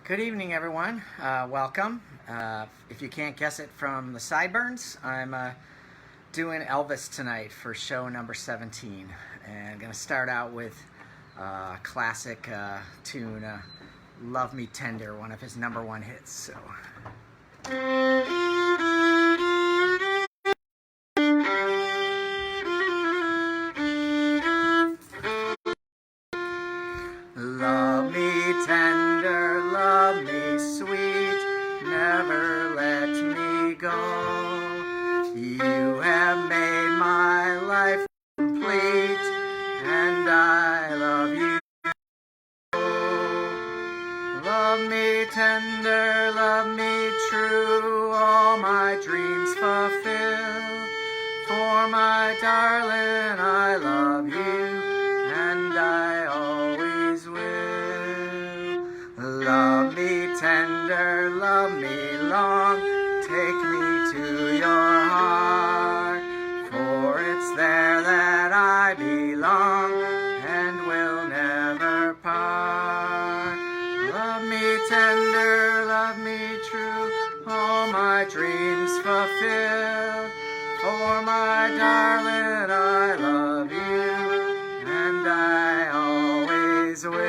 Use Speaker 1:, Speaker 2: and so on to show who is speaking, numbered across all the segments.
Speaker 1: Good evening, everyone. Welcome. If you can't guess it from the sideburns, I'm doing Elvis tonight for show number 17. And I'm going to start out with a classic tune, Love Me Tender, one of his number one hits. So. Love me tender, love me sweet, never let me go. You have made my life complete, and I love you. Love me tender, love me true, all my dreams fulfill. For my darling, I love you, and I always will. Love me tender, love me long, take me to your heart, for it's there that I belong, and will never part. Love me tender, love me true, all my dreams fulfill. For my darling, I love you, and I always will.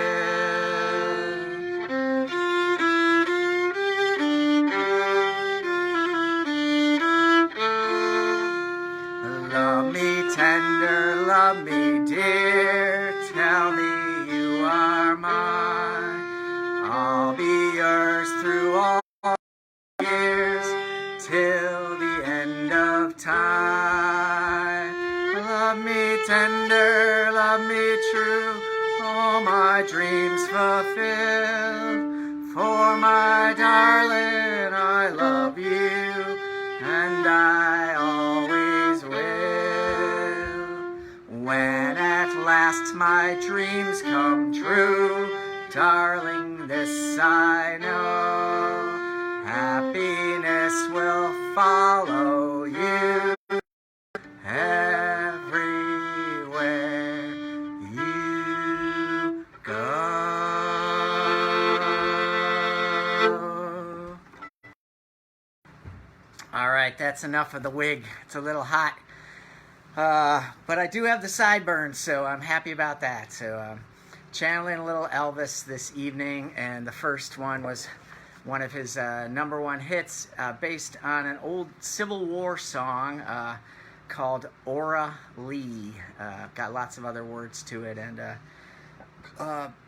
Speaker 1: Love me tender, love me dear, tell me you are mine. I'll be yours through all years, till the end of time. Love me tender, love me true, all my dreams fulfill. For my darling, I love you, and I always will. When at last my dreams come true, darling, this I know, happiness will follow you everywhere you go. All right, that's enough of the wig. It's a little hot. But I do have the sideburns, so I'm happy about that. So channeling a little Elvis this evening, and the first one was one of his number one hits, based on an old Civil War song called Ora Lee. Got lots of other words to it, and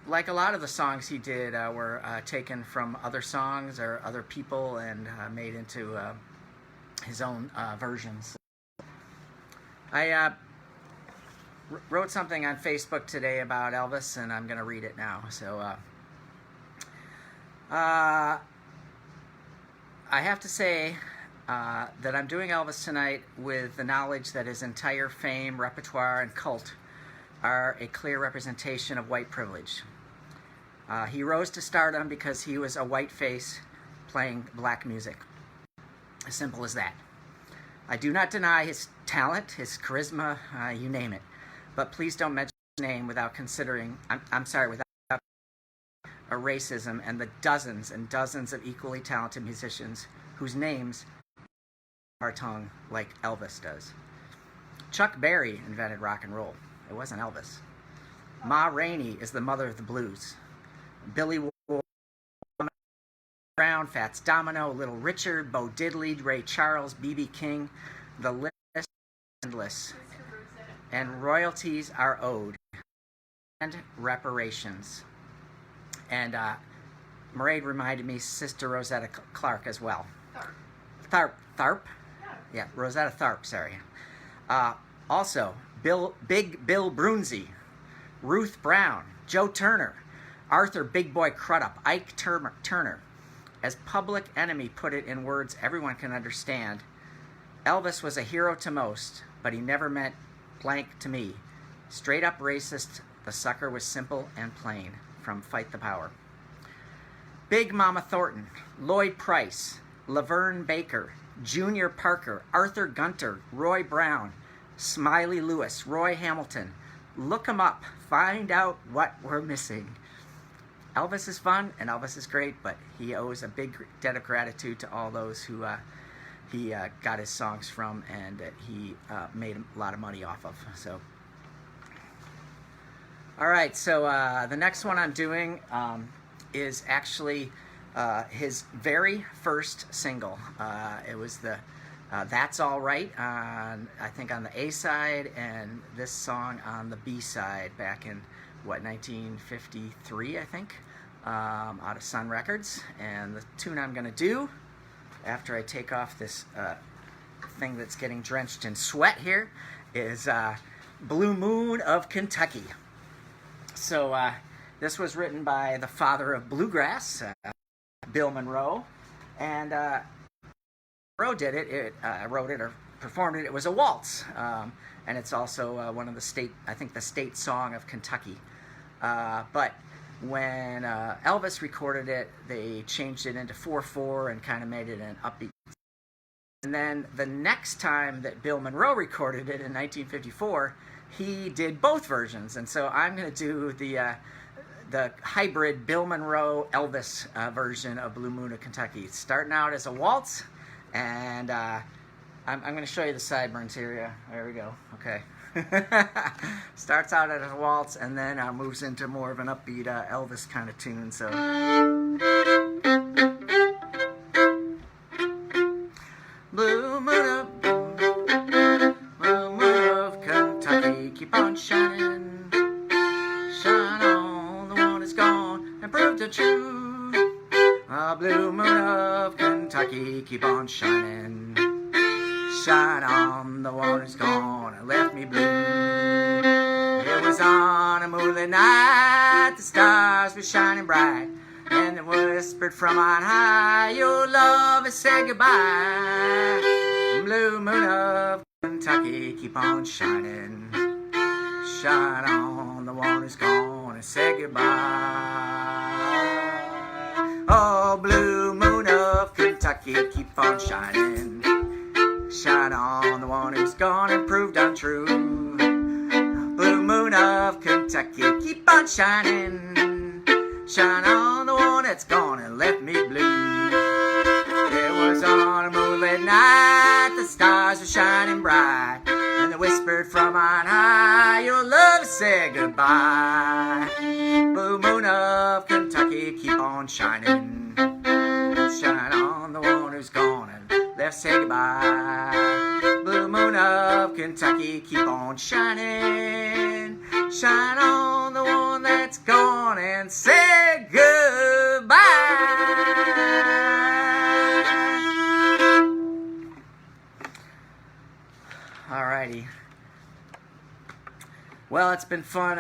Speaker 1: like a lot of the songs he did were taken from other songs or other people and made into his own versions. I wrote something on Facebook today about Elvis, and I'm going to read it now. So I have to say that I'm doing Elvis tonight with the knowledge that his entire fame, repertoire, and cult are a clear representation of white privilege. He rose to stardom because he was a white face playing black music. As simple as that. I do not deny his talent, his charisma, you name it. But please don't mention his name without considering, without a racism and the dozens and dozens of equally talented musicians whose names our tongue like Elvis does. Chuck Berry invented rock and roll. It wasn't Elvis. Ma Rainey is the mother of the blues. Billy Brown, Fats Domino, Little Richard, Bo Diddley, Ray Charles, B.B. King. The list is endless. And royalties are owed. And reparations. And Mairead reminded me, Sister Rosetta Clark as well. Tharp? Yeah, Rosetta Tharp, sorry. Also, Big Bill Brunzi, Ruth Brown, Joe Turner, Arthur Big Boy Crudup, Ike Turner. As Public Enemy put it in words everyone can understand, Elvis was a hero to most, but he never meant blank to me. Straight up racist, the sucker was simple and plain. From Fight the Power. Big Mama Thornton, Lloyd Price, Laverne Baker, Junior Parker, Arthur Gunter, Roy Brown, Smiley Lewis, Roy Hamilton. Look them up. Find out what we're missing. Elvis is fun and Elvis is great, but he owes a big debt of gratitude to all those who he got his songs from and he made a lot of money off of. So, all right, so the next one I'm doing is actually his very first single. It was the That's All Right, on, I think on the A side, and this song on the B side back in, what, 1953, I think, out of Sun Records. And the tune I'm going to do, after I take off this thing that's getting drenched in sweat here, is Blue Moon of Kentucky. So this was written by the father of bluegrass, Bill Monroe, and Monroe did it. Wrote it or performed it. It was a waltz, and it's also one of the state, I think, the state song of Kentucky. But when Elvis recorded it, they changed it into 4/4 and kind of made it an upbeat. And then the next time that Bill Monroe recorded it in 1954, he did both versions. And so I'm going to do the hybrid Bill Monroe Elvis version of Blue Moon of Kentucky. It's starting out as a waltz, and I'm going to show you the sideburns here. Yeah, there we go. Okay. Starts out as a waltz and then moves into more of an upbeat Elvis kind of tune. So. Blue moon of Kentucky, keep on shining. Shine on, the one is gone, and prove the truth. Blue moon of Kentucky, keep on shining. Shine on, the one is gone, and left me blue. It was on a moonlit night, the stars were shining bright, and they whispered from on high, your love has said goodbye. Blue moon of Kentucky, keep on shining. Shine on, the one who's gone, and say goodbye. Oh, blue moon of Kentucky, keep on shining. Shine on, the one who's gone and proved untrue. Blue moon of Kentucky, keep on shining. Shine on, the one that's gone and left me blue. It was on a moonlit night, the stars were shining bright, and they whispered from on high, your love said goodbye. Blue moon of Kentucky, keep on shining. Shine on, the one who's gone and left, say goodbye. Blue moon of Kentucky, keep on shining. Shine on, the one that's gone, and say goodbye. Alrighty. Well, it's been fun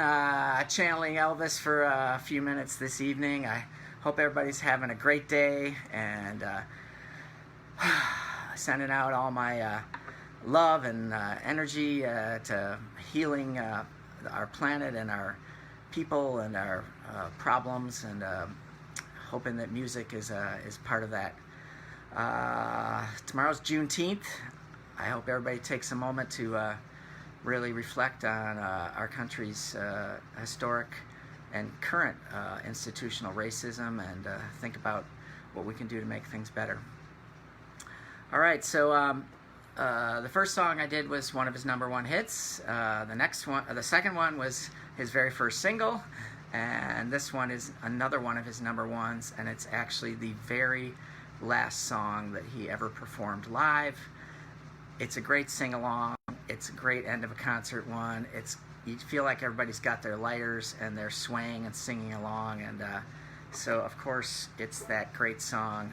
Speaker 1: channeling Elvis for a few minutes this evening. I hope everybody's having a great day, and sending out all my love and energy to healing our planet and our people and our problems, and hoping that music is part of that. Tomorrow's Juneteenth. I hope everybody takes a moment to really reflect on our country's historic and current institutional racism, and think about what we can do to make things better. All right, so the first song I did was one of his #1 hits. The second one was his very first single, and this one is another one of his #1s, and it's actually the very last song that he ever performed live. It's a great sing-along. It's a great end of a concert one. You feel like everybody's got their lighters and they're swaying and singing along, and so of course it's that great song,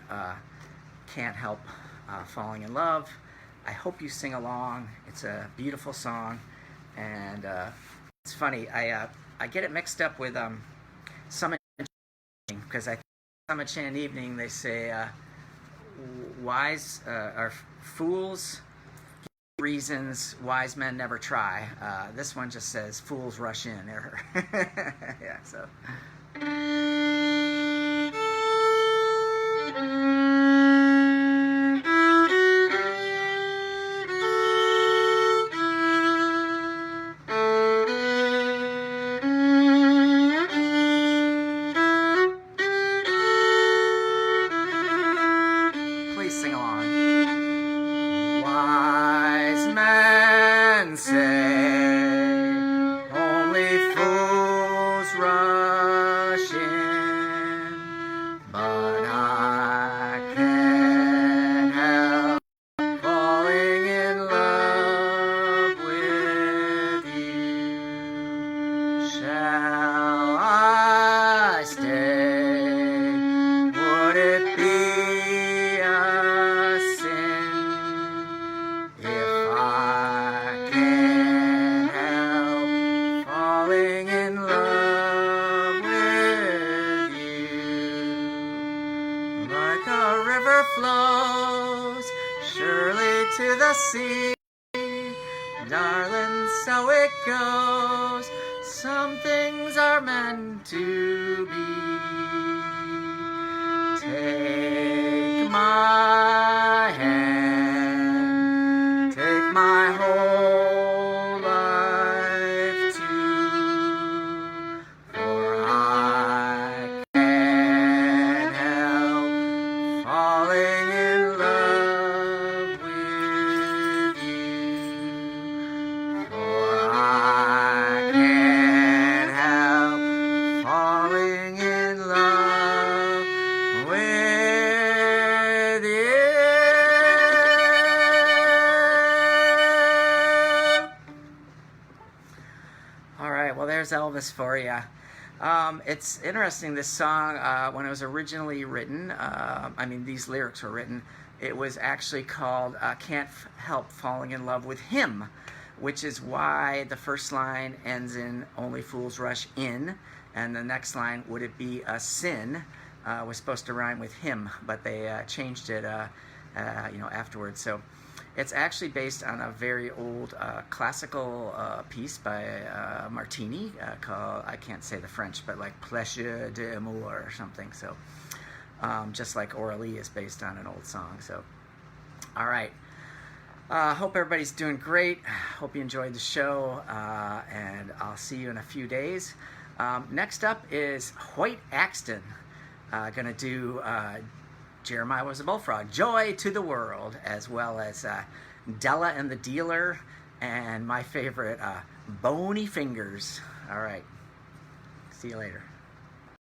Speaker 1: Can't Help Falling in Love. I hope you sing along. It's a beautiful song, and it's funny, I get it mixed up with Summit Evening, because I think Summit Chant Evening they say wise are fools reasons wise men never try. This one just says fools rush in. Yeah, so. rushing, but I can't help falling in love with you. Shall I stay? Would it be a sin if I can't help falling in love with you? Like a river flows surely to the sea, darling, so it goes. Some things are meant to be. Take my hand, take my whole life too, for I can't help falling in love with you, for I can't help falling in love with you. All right, well, there's Elvis for you. It's interesting, this song, when it was originally written, these lyrics were written, it was actually called Can't Help Falling in Love with Him, which is why the first line ends in Only Fools Rush In, and the next line, Would It Be a Sin, was supposed to rhyme with him, but they changed it afterwards. So it's actually based on a very old classical piece by Martini called, I can't say the French, but like Plaisir d'amour or something. So just like Aurélie is based on an old song. So, all right. Hope everybody's doing great. Hope you enjoyed the show, and I'll see you in a few days. Next up is Hoyt Axton. Gonna do Jeremiah Was a Bullfrog, Joy to the World, as well as Della and the Dealer, and my favorite, Bony Fingers. All right. See you later.